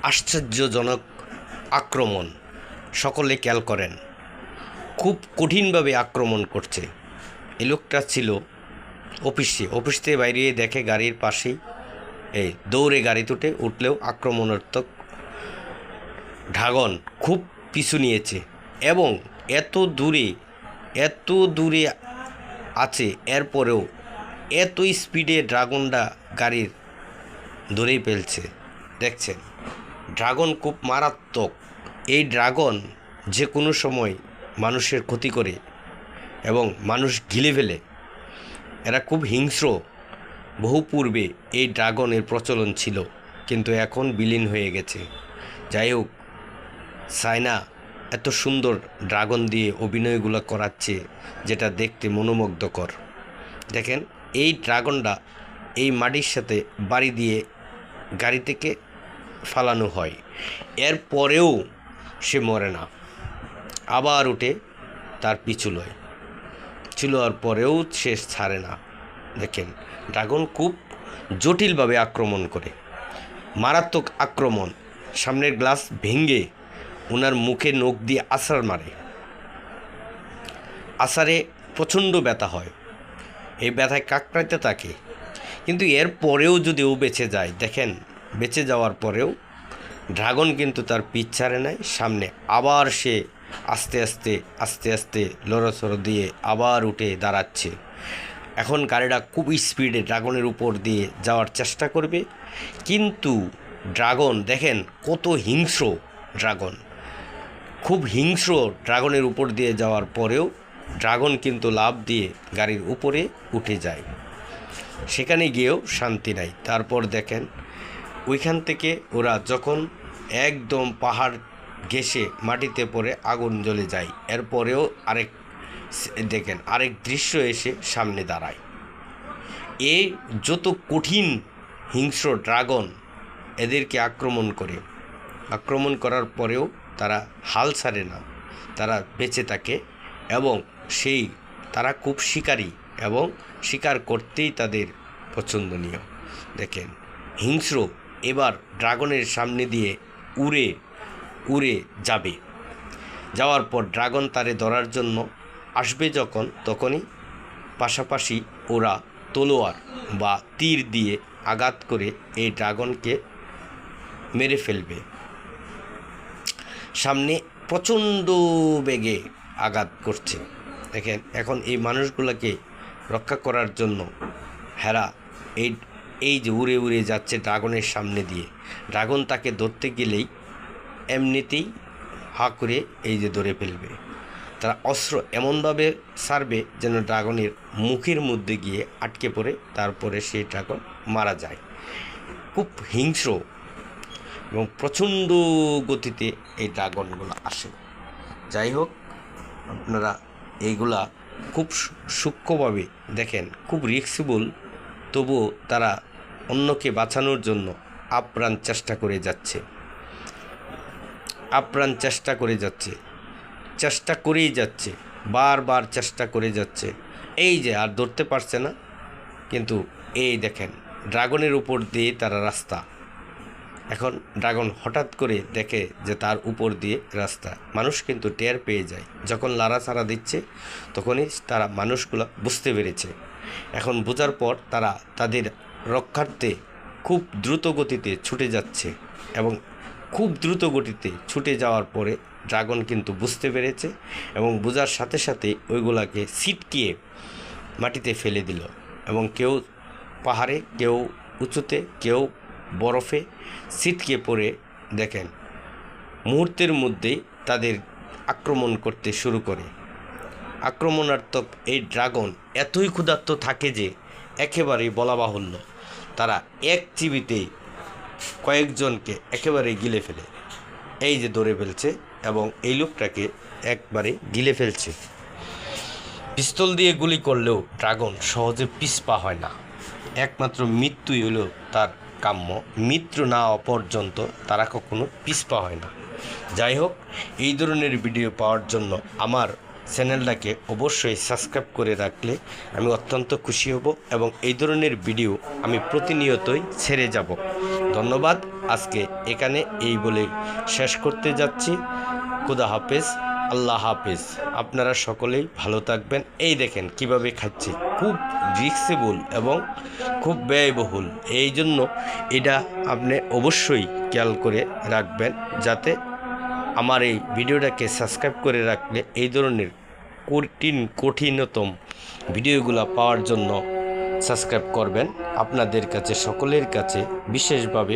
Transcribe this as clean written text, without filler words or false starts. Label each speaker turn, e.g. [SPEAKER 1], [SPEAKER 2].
[SPEAKER 1] আশ্চর্যজনক আক্রমণ। সকলে খেয়াল করেন, খুব কঠিনভাবে আক্রমণ করছে। এই লোকটা ছিল অফিস থেকে বাইরে দেখে গাড়ির পাশেই দৌড়ে গাড়ি তুটে উঠলেও আক্রমণাত্মক ড্রাগন খুব পিছু নিয়েছে এবং এত দূরে আছে, এরপরেও এত স্পিডে ড্রাগনটা গাড়ির ধরেই ফেলছে। দেখছেন, ড্রাগন খুব মারাত্মক। এই ড্রাগন যে কোনো সময় মানুষের ক্ষতি করে এবং মানুষ গিলে ফেলে। এরা খুব হিংস্র। বহু পূর্বে এই ড্রাগনের প্রচলন ছিল, কিন্তু এখন বিলীন হয়ে গেছে। যাই হোক, চায়না এত সুন্দর ড্রাগন দিয়ে অভিনয়গুলো করাচ্ছে, যেটা দেখতে মনোমুগ্ধকর। দেখেন, এই ড্রাগনটা এই মাটির সাথে বাড়ি দিয়ে গাড়ি থেকে ফালানো হয়, এরপরেও সে মরে না, আবার উঠে তার পিছু লয়, চুলোর পরেও সে ছাড়ে না। দেখেন, ড্রাগন খুব জটিলভাবে আক্রমণ করে, মারাত্মক আক্রমণ। সামনের গ্লাস ভেঙে ওনার মুখে নখ দিয়ে আছাড় মারে। আছাড়ে প্রচণ্ড ব্যথা হয়, এই ব্যথায় কাকড়াইতে থাকে। কিন্তু এর পরেও যদি ও বেঁচে যায়, দেখেন, বেঁচে যাওয়ার পরেও ড্রাগন কিন্তু তার পিছ ছাড়ে নাই। সামনে আবার সে আস্তে আস্তে লড়াচড় দিয়ে আবার উঠে দাঁড়াচ্ছে। এখন গাড়িটা খুব স্পিডে ড্রাগনের উপর দিয়ে যাওয়ার চেষ্টা করবে, কিন্তু ড্রাগন দেখেন কত হিংস্র। ড্রাগন খুব হিংস্র। ড্রাগনের উপর দিয়ে যাওয়ার পরেও ড্রাগন কিন্তু লাফ দিয়ে গাড়ির উপরে উঠে যায়। সেখানে গিয়েও শান্তি নাই। তারপর দেখেন, ওইখান থেকে ওরা যখন একদম পাহাড় ঘেঁষে মাটিতে পড়ে আগুন জ্বলে যায়, এরপরেও আরেক দৃশ্য এসে সামনে দাঁড়ায়। এই যত কঠিন হিংস্র ড্রাগন এদেরকে আক্রমণ করার পরেও তারা হাল ছাড়ে না, তারা বেঁচে থাকে এবং তারা খুব শিকারী এবং শিকার করতেই তাদের পছন্দনীয়। দেখেন, হিংস্র। এবার ড্রাগনের সামনে দিয়ে উড়ে যাওয়ার পর ড্রাগন তারে ধরার জন্য আসবে তখনই পাশাপাশি ওরা তলোয়ার বা তীর দিয়ে আঘাত করে এই ড্রাগনকে মেরে ফেলবে। সামনে প্রচণ্ড বেগে আঘাত করছে। দেখেন, এখন এই মানুষগুলোকে রক্ষা করার জন্য হেরা এই যে উড়ে যাচ্ছে ড্রাগনের সামনে দিয়ে, ড্রাগন তাকে ধরতে গেলেই এমনিতেই হা করে এই যে ধরে ফেলবে। তারা অস্ত্র এমনভাবে ছাড়বে যেন ড্রাগনের মুখের মধ্যে গিয়ে আটকে পড়ে, তারপরে সেই ড্রাগন মারা যায়। খুব হিংস্র এবং প্রচণ্ড গতিতে এই ড্রাগনগুলো আসে। যাই হোক, আপনারা এইগুলা খুব সূক্ষ্মভাবে দেখেন, খুব রিস্কেবল, তবুও তারা অন্যকে বাঁচানোর জন্য আপ্রাণ চেষ্টা করেই যাচ্ছে, বারবার চেষ্টা করে যাচ্ছে। এই যে আর ধরতে পারছে না, কিন্তু এই দেখেন, ড্রাগনের উপর দিয়ে তারা রাস্তা। এখন ড্রাগন হঠাৎ করে দেখে যে তার উপর দিয়ে রাস্তা। মানুষ কিন্তু টের পেয়ে যায়, যখন লাড়াচাড়া দিচ্ছে তখনই তারা মানুষগুলো বুঝতে পেরেছে। এখন বোঝার পর তারা তাদের রক্ষার্থে খুব দ্রুত গতিতে ছুটে যাচ্ছে এবং খুব দ্রুত গতিতে ছুটে যাওয়ার পরে ড্রাগন কিন্তু বুঝতে পেরেছে এবং বোঝার সাথে সাথে ওইগুলাকে ছিটকিয়ে মাটিতে ফেলে দিল। এবং কেউ পাহাড়ে, কেউ উঁচুতে, কেউ বরফে ছিটকে পড়ে। দেখেন, মুহূর্তের মধ্যেই তাদের আক্রমণ করতে শুরু করে। আক্রমণাত্মক এই ড্রাগন এতই ক্ষুধার্ত থাকে যে একেবারেই বলা বাহুল্য। তারা এক চিবিতেই কয়েকজনকে একেবারে গিলে ফেলে। এই যে ধরে ফেলছে এবং এই লোকটাকে একবারে গিলে ফেলছে। পিস্তল দিয়ে গুলি করলেও ড্রাগন সহজে পিছপা হয় না। একমাত্র মৃত্যুই হলো তার কাম্য। মৃত্যু না হওয়া পর্যন্ত তারা কখনো পিছপা হয় না। যাই হোক, এই ধরনের ভিডিও পাওয়ার জন্য আমার চ্যানেলটাকে অবশ্যই সাবস্ক্রাইব করে রাখলে আমি অত্যন্ত খুশি হব এবং এই ধরনের ভিডিও আমি প্রতিনিয়তই ছেড়ে যাব। ধন্যবাদ। আজকে এখানে এই বলে শেষ করতে যাচ্ছি। খুদা হাফেজ, আল্লাহ হাফেজ। আপনারা সকলেই ভালো থাকবেন। এই দেখেন কিভাবে খাচ্ছে, খুব রিস্কেবল এবং খুব ব্যয়বহুল। এই জন্য এটা আপনি অবশ্যই খেয়াল করে রাখবেন, যাতে আমার এই ভিডিওটাকে সাবস্ক্রাইব করে রাখলে এই ধরনের কঠিনতম ভিডিওগুলো পাওয়ার জন্য সাবস্ক্রাইব করবেন। আপনাদের কাছে সকলের কাছে বিশেষভাবে